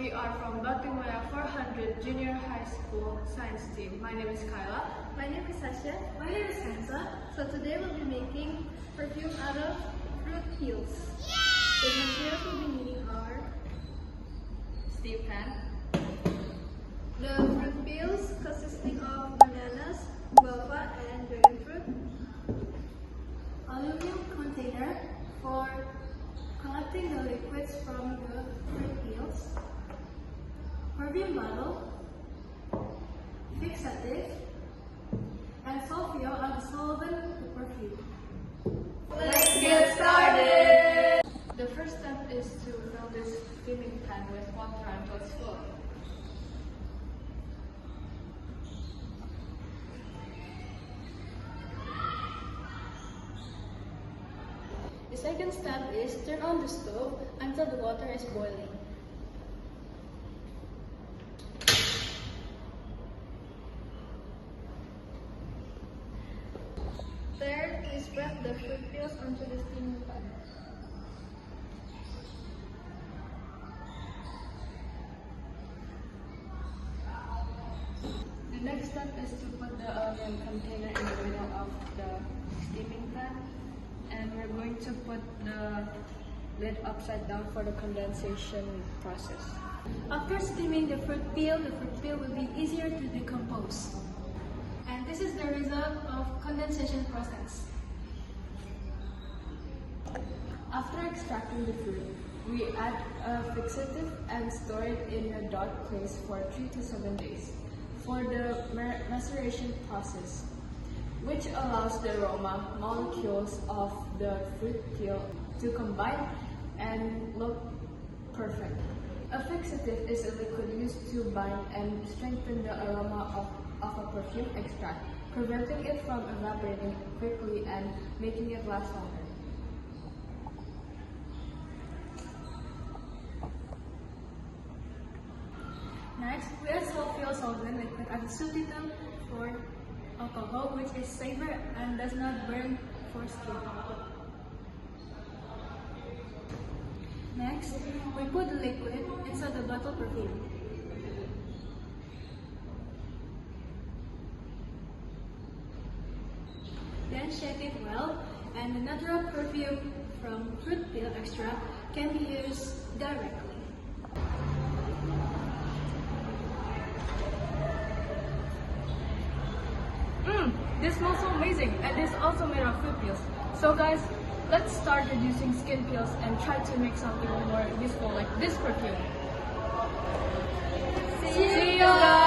We are from Batimaya 400 Junior High School Science Team. My name is Kyla. My name is Sasha. My name is Hansa. So today we'll be making perfume out of fruit peels. The materials we'll be needing are Steve Pan, the fruit peels consisting of bananas, guava, and dragon fruit. Aluminum container for collecting the liquids from the fruit peels. Perfume bottle, fixative, and solvio are the solvent to perfume. let's get started! The first step is to fill this steaming pan with water until it's full. The second step is turn on the stove until the water is boiling. Third is wrap the fruit peels onto the steaming pan. The next step is to put the aluminum container in the middle of the steaming pan, and we're going to put the lid upside down for the condensation process. After steaming the fruit peel will be easier to decompose. And this is the result of condensation process. After extracting the fruit, we add a fixative and store it in a dark place for 3 to 7 days for the maceration process, which allows the aroma molecules of the fruit peel to combine and look perfect. A fixative is a liquid used to bind and strengthen the aroma of a perfume extract, preventing it from evaporating quickly and making it last longer. Next, we add solvio solvent liquid as a substitute for alcohol, which is safer and does not burn for skin. Next, we put the liquid inside the bottle perfume. Then shake it well, and the natural perfume from fruit peel extract can be used directly. This smells so amazing, and it's also made of fruit peels. So guys, let's start reducing skin peels and try to make something more useful like this perfume. See See you guys!